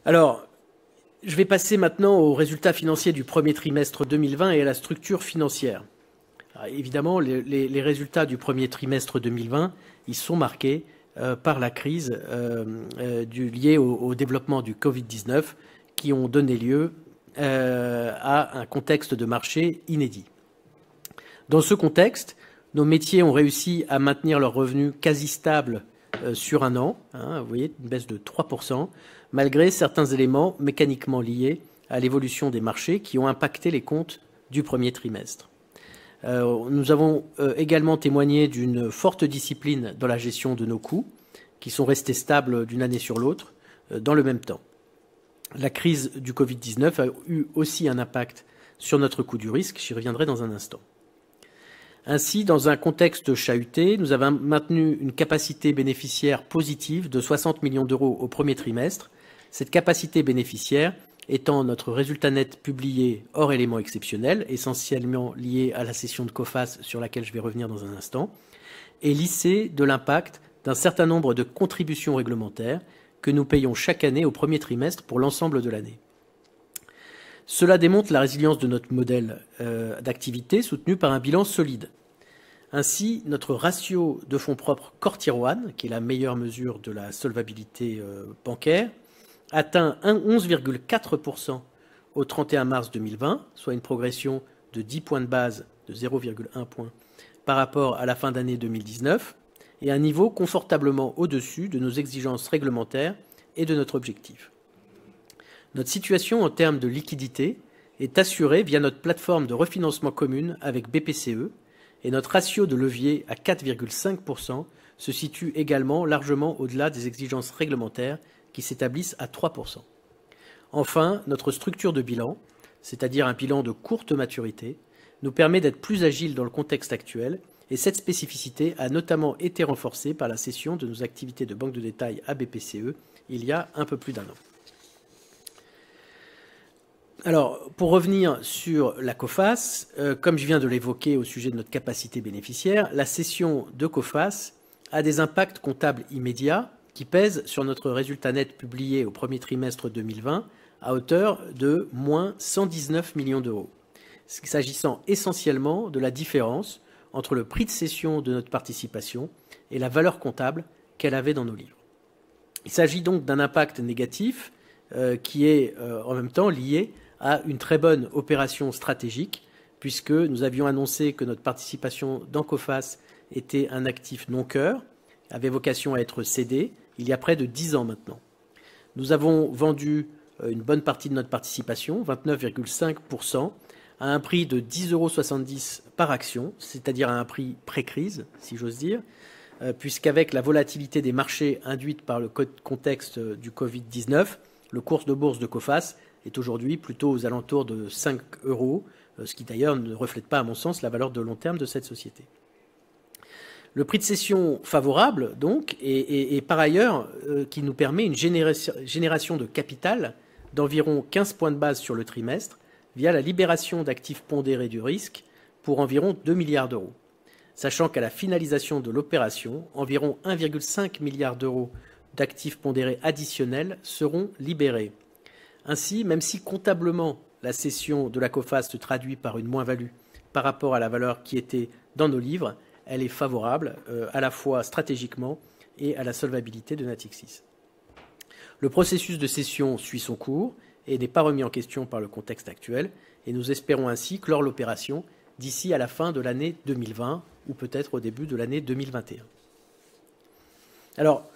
Alors, je vais passer maintenant aux résultats financiers du premier trimestre 2020 et à la structure financière. Alors, évidemment, les résultats du premier trimestre 2020, ils sont marqués par la crise liée au développement du Covid-19 qui ont donné lieu à un contexte de marché inédit. Dans ce contexte, nos métiers ont réussi à maintenir leurs revenus quasi stables sur un an, vous voyez, une baisse de 3%, malgré certains éléments mécaniquement liés à l'évolution des marchés qui ont impacté les comptes du premier trimestre. Nous avons également témoigné d'une forte discipline dans la gestion de nos coûts, qui sont restés stables d'une année sur l'autre dans le même temps. La crise du Covid-19 a eu aussi un impact sur notre coût du risque, j'y reviendrai dans un instant. Ainsi, dans un contexte chahuté, nous avons maintenu une capacité bénéficiaire positive de 60 millions d'euros au premier trimestre. Cette capacité bénéficiaire étant notre résultat net publié hors éléments exceptionnels, essentiellement lié à la cession de Coface sur laquelle je vais revenir dans un instant, et lissé de l'impact d'un certain nombre de contributions réglementaires que nous payons chaque année au premier trimestre pour l'ensemble de l'année. Cela démontre la résilience de notre modèle d'activité soutenu par un bilan solide. Ainsi, notre ratio de fonds propres Core Tier 1, qui est la meilleure mesure de la solvabilité bancaire, atteint 11,4% au 31 mars 2020, soit une progression de 10 points de base, de 0,1 point, par rapport à la fin d'année 2019, et un niveau confortablement au-dessus de nos exigences réglementaires et de notre objectif. Notre situation en termes de liquidité est assurée via notre plateforme de refinancement commune avec BPCE, et notre ratio de levier à 4,5% se situe également largement au-delà des exigences réglementaires qui s'établissent à 3%. Enfin, notre structure de bilan, c'est-à-dire un bilan de courte maturité, nous permet d'être plus agile dans le contexte actuel, et cette spécificité a notamment été renforcée par la cession de nos activités de banque de détail à BPCE il y a un peu plus d'un an. Alors, pour revenir sur la Coface, comme je viens de l'évoquer au sujet de notre capacité bénéficiaire, la cession de Coface a des impacts comptables immédiats qui pèsent sur notre résultat net publié au premier trimestre 2020 à hauteur de moins 119 millions d'euros, s'agissant essentiellement de la différence entre le prix de cession de notre participation et la valeur comptable qu'elle avait dans nos livres. Il s'agit donc d'un impact négatif qui est en même temps lié à une très bonne opération stratégique, puisque nous avions annoncé que notre participation dans Coface était un actif non-cœur, avait vocation à être cédé il y a près de 10 ans maintenant. Nous avons vendu une bonne partie de notre participation, 29,5%, à un prix de 10,70 € par action, c'est-à-dire à un prix pré-crise, si j'ose dire, puisqu'avec la volatilité des marchés induite par le contexte du Covid-19, le cours de bourse de Coface est aujourd'hui plutôt aux alentours de 5 €, ce qui d'ailleurs ne reflète pas, à mon sens, la valeur de long terme de cette société. Le prix de cession favorable, donc, et par ailleurs, qui nous permet une génération de capital d'environ 15 points de base sur le trimestre via la libération d'actifs pondérés du risque pour environ 2 milliards d'euros. Sachant qu'à la finalisation de l'opération, environ 1,5 milliard d'euros d'actifs pondérés additionnels seront libérés. Ainsi, même si comptablement la cession de la Coface se traduit par une moins-value par rapport à la valeur qui était dans nos livres, elle est favorable à la fois stratégiquement et à la solvabilité de Natixis. Le processus de cession suit son cours et n'est pas remis en question par le contexte actuel, et nous espérons ainsi clore l'opération d'ici à la fin de l'année 2020 ou peut-être au début de l'année 2021. Alors,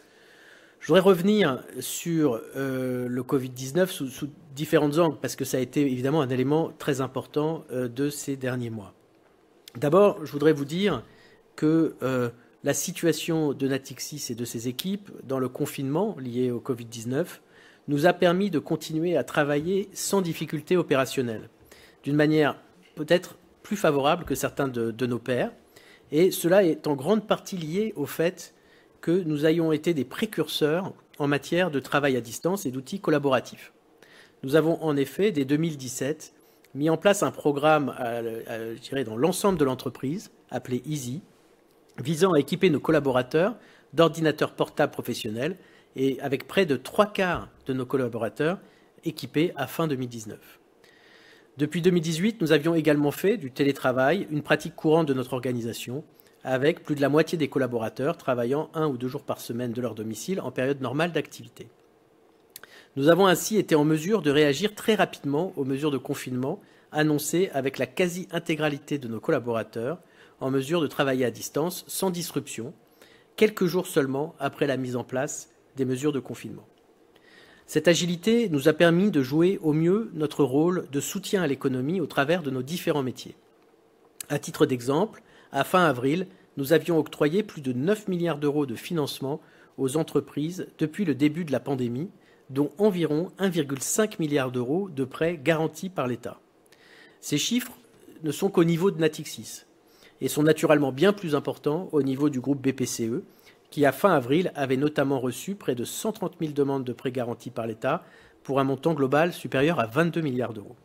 je voudrais revenir sur le Covid-19 sous différents angles, parce que ça a été évidemment un élément très important de ces derniers mois. D'abord, je voudrais vous dire que la situation de Natixis et de ses équipes dans le confinement lié au Covid-19 nous a permis de continuer à travailler sans difficulté opérationnelle, d'une manière peut-être plus favorable que certains de nos pairs, et cela est en grande partie lié au fait que nous ayons été des précurseurs en matière de travail à distance et d'outils collaboratifs. Nous avons en effet, dès 2017, mis en place un programme je dirais, dans l'ensemble de l'entreprise, appelé EASY, visant à équiper nos collaborateurs d'ordinateurs portables professionnels et avec près de 3/4 de nos collaborateurs équipés à fin 2019. Depuis 2018, nous avions également fait du télétravail une pratique courante de notre organisation, avec plus de la moitié des collaborateurs travaillant 1 ou 2 jours par semaine de leur domicile en période normale d'activité. Nous avons ainsi été en mesure de réagir très rapidement aux mesures de confinement annoncées avec la quasi-intégralité de nos collaborateurs en mesure de travailler à distance sans disruption, quelques jours seulement après la mise en place des mesures de confinement. Cette agilité nous a permis de jouer au mieux notre rôle de soutien à l'économie au travers de nos différents métiers. À titre d'exemple, à fin avril, nous avions octroyé plus de 9 milliards d'euros de financement aux entreprises depuis le début de la pandémie, dont environ 1,5 milliard d'euros de prêts garantis par l'État. Ces chiffres ne sont qu'au niveau de Natixis et sont naturellement bien plus importants au niveau du groupe BPCE, qui, à fin avril, avait notamment reçu près de 130 000 demandes de prêts garantis par l'État pour un montant global supérieur à 22 milliards d'euros.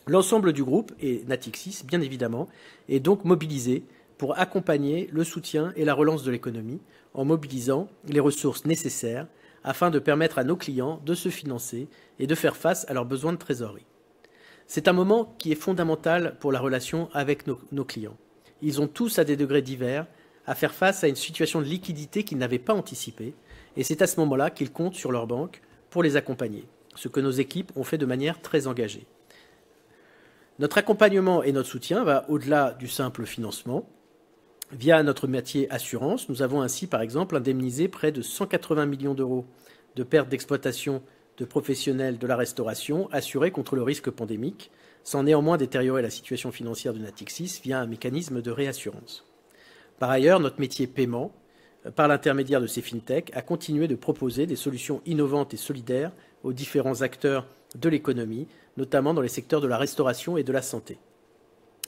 L'ensemble du groupe, et Natixis bien évidemment, est donc mobilisé pour accompagner le soutien et la relance de l'économie en mobilisant les ressources nécessaires afin de permettre à nos clients de se financer et de faire face à leurs besoins de trésorerie. C'est un moment qui est fondamental pour la relation avec nos clients. Ils ont tous, à des degrés divers, à faire face à une situation de liquidité qu'ils n'avaient pas anticipée, et c'est à ce moment-là qu'ils comptent sur leur banque pour les accompagner, ce que nos équipes ont fait de manière très engagée. Notre accompagnement et notre soutien va au-delà du simple financement. Via notre métier assurance, nous avons ainsi, par exemple, indemnisé près de 180 millions d'euros de pertes d'exploitation de professionnels de la restauration assurés contre le risque pandémique, sans néanmoins détériorer la situation financière de Natixis via un mécanisme de réassurance. Par ailleurs, notre métier paiement, par l'intermédiaire de ces fintechs, a continué de proposer des solutions innovantes et solidaires aux différents acteurs de l'économie, notamment dans les secteurs de la restauration et de la santé.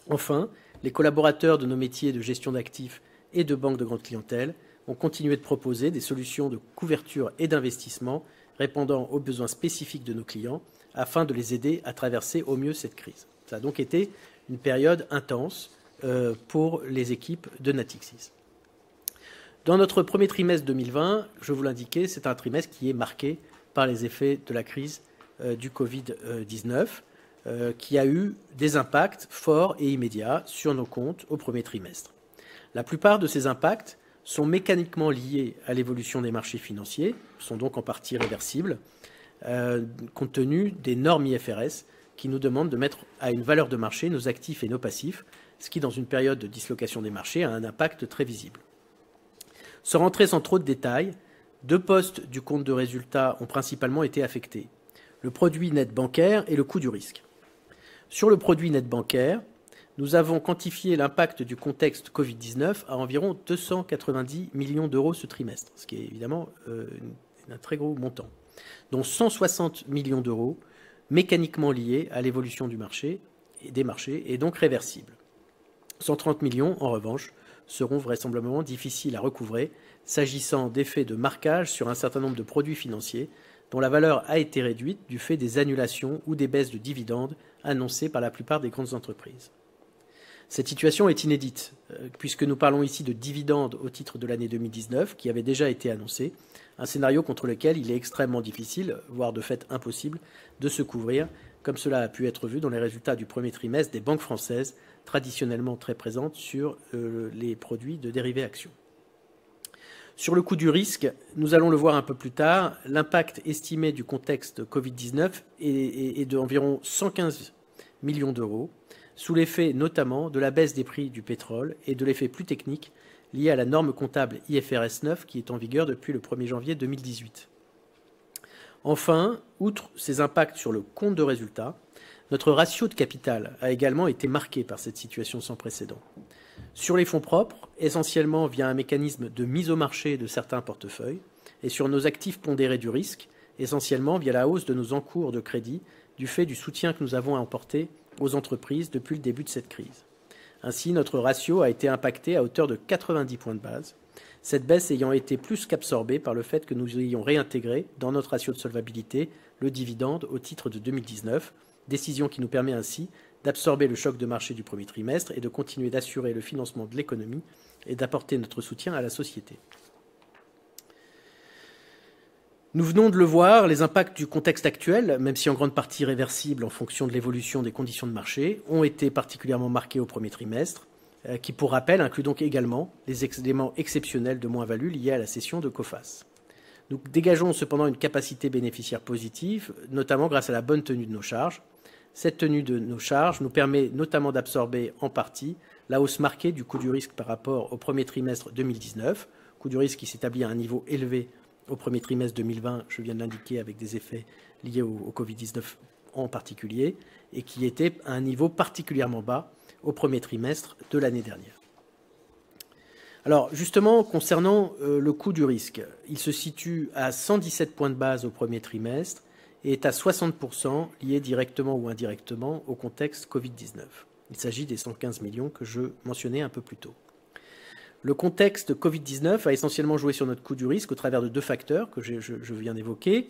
Enfin, les collaborateurs de nos métiers de gestion d'actifs et de banque de grande clientèle ont continué de proposer des solutions de couverture et d'investissement répondant aux besoins spécifiques de nos clients afin de les aider à traverser au mieux cette crise. Ça a donc été une période intense pour les équipes de Natixis. Dans notre premier trimestre 2020, je vous l'indiquais, c'est un trimestre qui est marqué par les effets de la crise du Covid-19, qui a eu des impacts forts et immédiats sur nos comptes au premier trimestre. La plupart de ces impacts sont mécaniquement liés à l'évolution des marchés financiers, sont donc en partie réversibles, compte tenu des normes IFRS qui nous demandent de mettre à une valeur de marché nos actifs et nos passifs, ce qui, dans une période de dislocation des marchés, a un impact très visible. Sans rentrer sans trop de détails, 2 postes du compte de résultat ont principalement été affectés: le produit net bancaire et le coût du risque. Sur le produit net bancaire, nous avons quantifié l'impact du contexte Covid-19 à environ 290 millions d'euros ce trimestre, ce qui est évidemment un très gros montant, dont 160 millions d'euros mécaniquement liés à l'évolution du marché et des marchés et donc réversibles. 130 millions, en revanche, seront vraisemblablement difficiles à recouvrer, s'agissant d'effets de marquage sur un certain nombre de produits financiers dont la valeur a été réduite du fait des annulations ou des baisses de dividendes annoncées par la plupart des grandes entreprises. Cette situation est inédite, puisque nous parlons ici de dividendes au titre de l'année 2019, qui avait déjà été annoncé, un scénario contre lequel il est extrêmement difficile, voire de fait impossible, de se couvrir, comme cela a pu être vu dans les résultats du premier trimestre des banques françaises, traditionnellement très présentes sur les produits de dérivés actions. Sur le coût du risque, nous allons le voir un peu plus tard, l'impact estimé du contexte Covid-19 est d'environ 115 millions d'euros, sous l'effet notamment de la baisse des prix du pétrole et de l'effet plus technique lié à la norme comptable IFRS 9 qui est en vigueur depuis le 1er janvier 2018. Enfin, outre ces impacts sur le compte de résultat, notre ratio de capital a également été marqué par cette situation sans précédent. Sur les fonds propres, essentiellement via un mécanisme de mise au marché de certains portefeuilles, et sur nos actifs pondérés du risque, essentiellement via la hausse de nos encours de crédit du fait du soutien que nous avons apporté aux entreprises depuis le début de cette crise. Ainsi, notre ratio a été impacté à hauteur de 90 points de base, cette baisse ayant été plus qu'absorbée par le fait que nous ayons réintégré dans notre ratio de solvabilité le dividende au titre de 2019, décision qui nous permet ainsi d'absorber le choc de marché du premier trimestre et de continuer d'assurer le financement de l'économie et d'apporter notre soutien à la société. Nous venons de le voir, les impacts du contexte actuel, même si en grande partie réversibles en fonction de l'évolution des conditions de marché, ont été particulièrement marqués au premier trimestre, qui, pour rappel, inclut donc également les éléments exceptionnels de moins-value liés à la cession de Coface. Nous dégageons cependant une capacité bénéficiaire positive, notamment grâce à la bonne tenue de nos charges. Cette tenue de nos charges nous permet notamment d'absorber en partie la hausse marquée du coût du risque par rapport au premier trimestre 2019, coût du risque qui s'établit à un niveau élevé au premier trimestre 2020, je viens de l'indiquer, avec des effets liés au Covid-19 en particulier, et qui était à un niveau particulièrement bas au premier trimestre de l'année dernière. Alors justement, concernant le coût du risque, il se situe à 117 points de base au premier trimestre et est à 60% lié directement ou indirectement au contexte Covid-19. Il s'agit des 115 millions que je mentionnais un peu plus tôt. Le contexte Covid-19 a essentiellement joué sur notre coût du risque au travers de deux facteurs que je viens d'évoquer.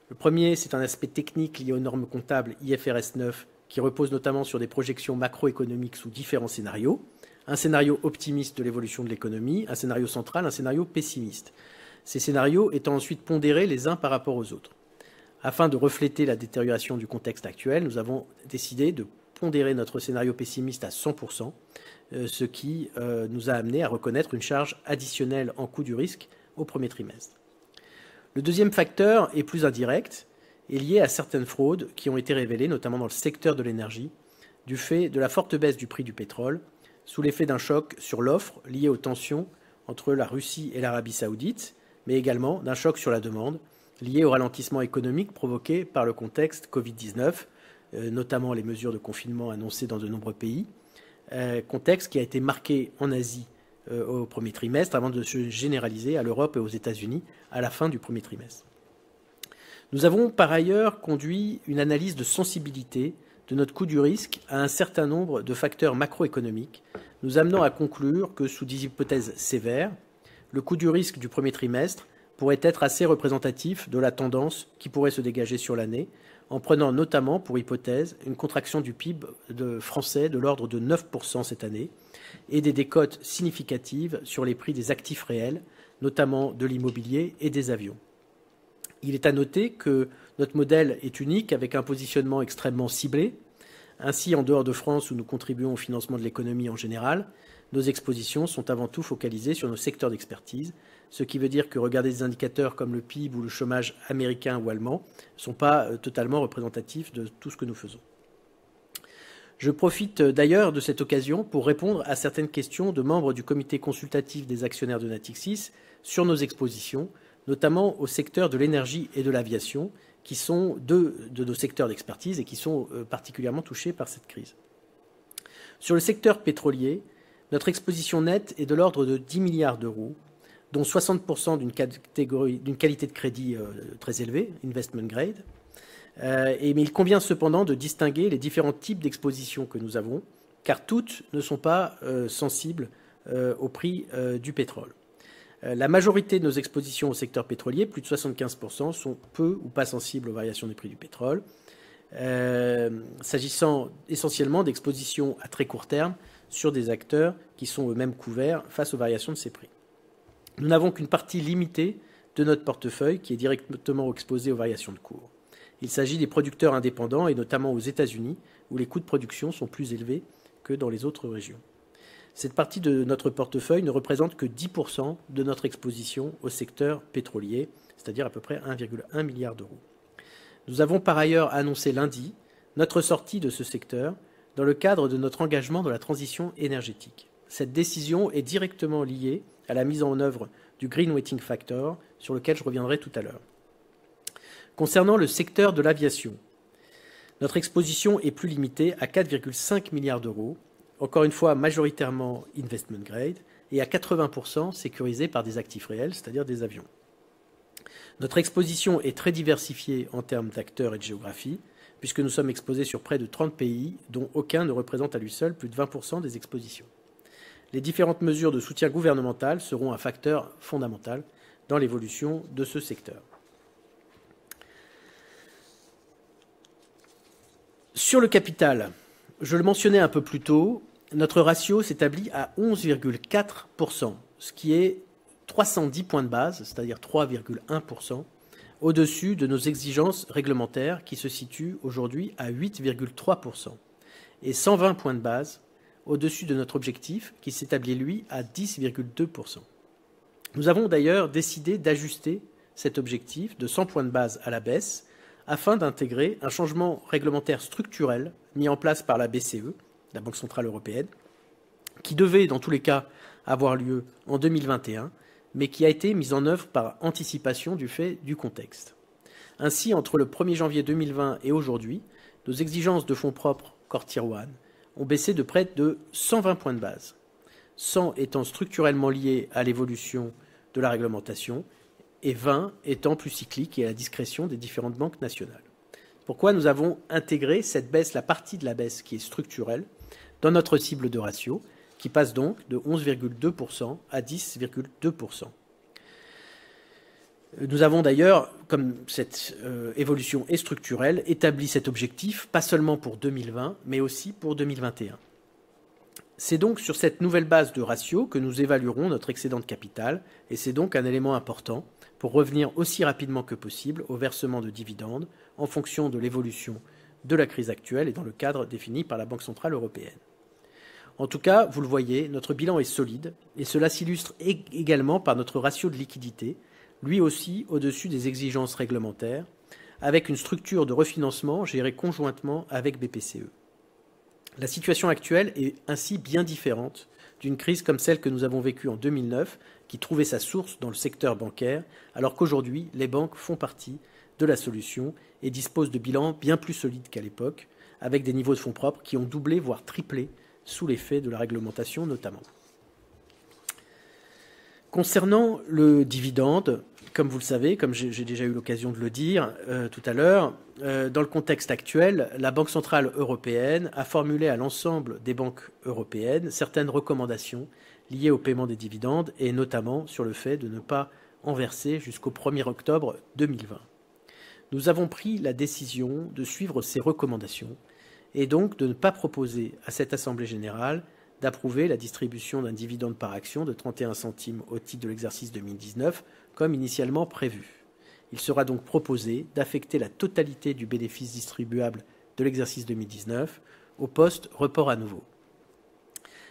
Le premier, c'est un aspect technique lié aux normes comptables IFRS 9 qui repose notamment sur des projections macroéconomiques sous différents scénarios. Un scénario optimiste de l'évolution de l'économie, un scénario central, un scénario pessimiste. Ces scénarios étant ensuite pondérés les uns par rapport aux autres. Afin de refléter la détérioration du contexte actuel, nous avons décidé de pondérer notre scénario pessimiste à 100%, ce qui nous a amené à reconnaître une charge additionnelle en coût du risque au premier trimestre. Le deuxième facteur est plus indirect et lié à certaines fraudes qui ont été révélées, notamment dans le secteur de l'énergie, du fait de la forte baisse du prix du pétrole, sous l'effet d'un choc sur l'offre lié aux tensions entre la Russie et l'Arabie saoudite, mais également d'un choc sur la demande lié au ralentissement économique provoqué par le contexte Covid-19, notamment les mesures de confinement annoncées dans de nombreux pays, contexte qui a été marqué en Asie au premier trimestre avant de se généraliser à l'Europe et aux États-Unis à la fin du premier trimestre. Nous avons par ailleurs conduit une analyse de sensibilité de notre coût du risque à un certain nombre de facteurs macroéconomiques, nous amenant à conclure que, sous des hypothèses sévères, le coût du risque du premier trimestre pourrait être assez représentatif de la tendance qui pourrait se dégager sur l'année, en prenant notamment pour hypothèse une contraction du PIB français de l'ordre de 9% cette année et des décotes significatives sur les prix des actifs réels, notamment de l'immobilier et des avions. Il est à noter que notre modèle est unique avec un positionnement extrêmement ciblé. Ainsi, en dehors de France, où nous contribuons au financement de l'économie en général, nos expositions sont avant tout focalisées sur nos secteurs d'expertise, ce qui veut dire que regarder des indicateurs comme le PIB ou le chômage américain ou allemand ne sont pas totalement représentatifs de tout ce que nous faisons. Je profite d'ailleurs de cette occasion pour répondre à certaines questions de membres du comité consultatif des actionnaires de Natixis sur nos expositions, notamment au secteur de l'énergie et de l'aviation, qui sont deux de nos secteurs d'expertise et qui sont particulièrement touchés par cette crise. Sur le secteur pétrolier, notre exposition nette est de l'ordre de 10 milliards d'euros, dont 60% d'une qualité de crédit très élevée, investment grade. Mais il convient cependant de distinguer les différents types d'expositions que nous avons, car toutes ne sont pas sensibles au prix du pétrole. La majorité de nos expositions au secteur pétrolier, plus de 75%, sont peu ou pas sensibles aux variations du prix du pétrole, s'agissant essentiellement d'expositions à très court terme sur des acteurs qui sont eux-mêmes couverts face aux variations de ces prix. Nous n'avons qu'une partie limitée de notre portefeuille qui est directement exposée aux variations de cours. Il s'agit des producteurs indépendants et notamment aux États-Unis où les coûts de production sont plus élevés que dans les autres régions. Cette partie de notre portefeuille ne représente que 10% de notre exposition au secteur pétrolier, c'est-à-dire à peu près 1,1 milliard d'euros. Nous avons par ailleurs annoncé lundi notre sortie de ce secteur dans le cadre de notre engagement dans la transition énergétique. Cette décision est directement liée à la mise en œuvre du Green Weighting Factor, sur lequel je reviendrai tout à l'heure. Concernant le secteur de l'aviation, notre exposition est plus limitée à 4,5 milliards d'euros, encore une fois majoritairement investment grade, et à 80% sécurisée par des actifs réels, c'est-à-dire des avions. Notre exposition est très diversifiée en termes d'acteurs et de géographie, puisque nous sommes exposés sur près de 30 pays, dont aucun ne représente à lui seul plus de 20% des expositions. Les différentes mesures de soutien gouvernemental seront un facteur fondamental dans l'évolution de ce secteur. Sur le capital, je le mentionnais un peu plus tôt, notre ratio s'établit à 11,4%, ce qui est 310 points de base, c'est-à-dire 3,1%, au-dessus de nos exigences réglementaires qui se situent aujourd'hui à 8,3% et 120 points de base au-dessus de notre objectif qui s'établit, lui, à 10,2%. Nous avons d'ailleurs décidé d'ajuster cet objectif de 100 points de base à la baisse afin d'intégrer un changement réglementaire structurel mis en place par la BCE, la Banque centrale européenne, qui devait, dans tous les cas, avoir lieu en 2021, mais qui a été mis en œuvre par anticipation du fait du contexte. Ainsi, entre le 1er janvier 2020 et aujourd'hui, nos exigences de fonds propres Core Tier 1 ont baissé de près de 120 points de base, 100 étant structurellement liés à l'évolution de la réglementation et 20 étant plus cycliques et à la discrétion des différentes banques nationales. Pourquoi nous avons intégré cette baisse, la partie de la baisse qui est structurelle, dans notre cible de ratio, qui passe donc de 11,2% à 10,2%. Nous avons d'ailleurs, comme cette évolution est structurelle, établi cet objectif, pas seulement pour 2020, mais aussi pour 2021. C'est donc sur cette nouvelle base de ratio que nous évaluerons notre excédent de capital, et c'est donc un élément important pour revenir aussi rapidement que possible au versement de dividendes en fonction de l'évolution de la crise actuelle et dans le cadre défini par la Banque centrale européenne. En tout cas, vous le voyez, notre bilan est solide, et cela s'illustre également par notre ratio de liquidité, lui aussi au-dessus des exigences réglementaires, avec une structure de refinancement gérée conjointement avec BPCE. La situation actuelle est ainsi bien différente d'une crise comme celle que nous avons vécue en 2009, qui trouvait sa source dans le secteur bancaire, alors qu'aujourd'hui, les banques font partie de la solution et disposent de bilans bien plus solides qu'à l'époque, avec des niveaux de fonds propres qui ont doublé, voire triplé, sous l'effet de la réglementation notamment. Concernant le dividende, comme vous le savez, comme j'ai déjà eu l'occasion de le dire tout à l'heure, dans le contexte actuel, la Banque centrale européenne a formulé à l'ensemble des banques européennes certaines recommandations liées au paiement des dividendes et notamment sur le fait de ne pas en verser jusqu'au 1er octobre 2020. Nous avons pris la décision de suivre ces recommandations et donc de ne pas proposer à cette Assemblée générale d'approuver la distribution d'un dividende par action de 31 centimes au titre de l'exercice 2019, comme initialement prévu. Il sera donc proposé d'affecter la totalité du bénéfice distribuable de l'exercice 2019 au poste report à nouveau.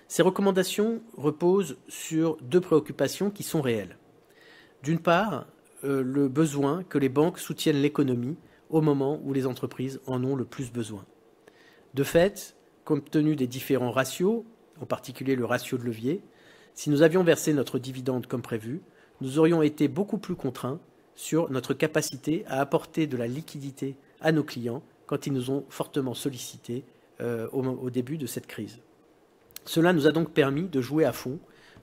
Ces recommandations reposent sur deux préoccupations qui sont réelles. D'une part, le besoin que les banques soutiennent l'économie au moment où les entreprises en ont le plus besoin. De fait, compte tenu des différents ratios, en particulier le ratio de levier, si nous avions versé notre dividende comme prévu, nous aurions été beaucoup plus contraints sur notre capacité à apporter de la liquidité à nos clients quand ils nous ont fortement sollicités au début de cette crise. Cela nous a donc permis de jouer à fond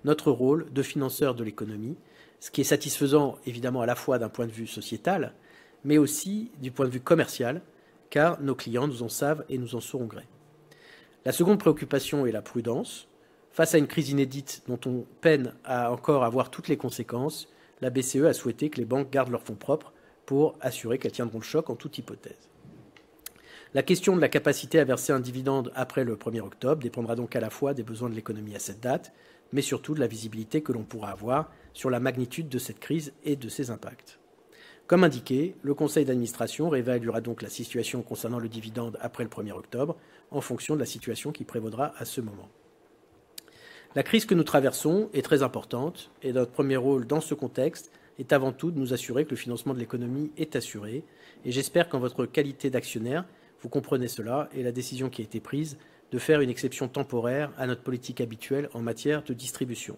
notre rôle de financeur de l'économie, ce qui est satisfaisant évidemment à la fois d'un point de vue sociétal, mais aussi du point de vue commercial, car nos clients nous en savent et nous en sauront gré. La seconde préoccupation est la prudence. Face à une crise inédite dont on peine à encore avoir toutes les conséquences, la BCE a souhaité que les banques gardent leurs fonds propres pour assurer qu'elles tiendront le choc en toute hypothèse. La question de la capacité à verser un dividende après le 1er octobre dépendra donc à la fois des besoins de l'économie à cette date, mais surtout de la visibilité que l'on pourra avoir sur la magnitude de cette crise et de ses impacts. Comme indiqué, le conseil d'administration réévaluera donc la situation concernant le dividende après le 1er octobre en fonction de la situation qui prévaudra à ce moment. La crise que nous traversons est très importante et notre premier rôle dans ce contexte est avant tout de nous assurer que le financement de l'économie est assuré et j'espère qu'en votre qualité d'actionnaire, vous comprenez cela et la décision qui a été prise de faire une exception temporaire à notre politique habituelle en matière de distribution.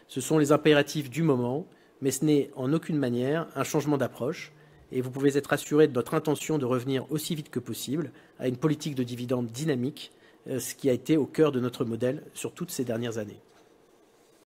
Ce sont les impératifs du moment, mais ce n'est en aucune manière un changement d'approche et vous pouvez être assuré de notre intention de revenir aussi vite que possible à une politique de dividendes dynamique, ce qui a été au cœur de notre modèle sur toutes ces dernières années.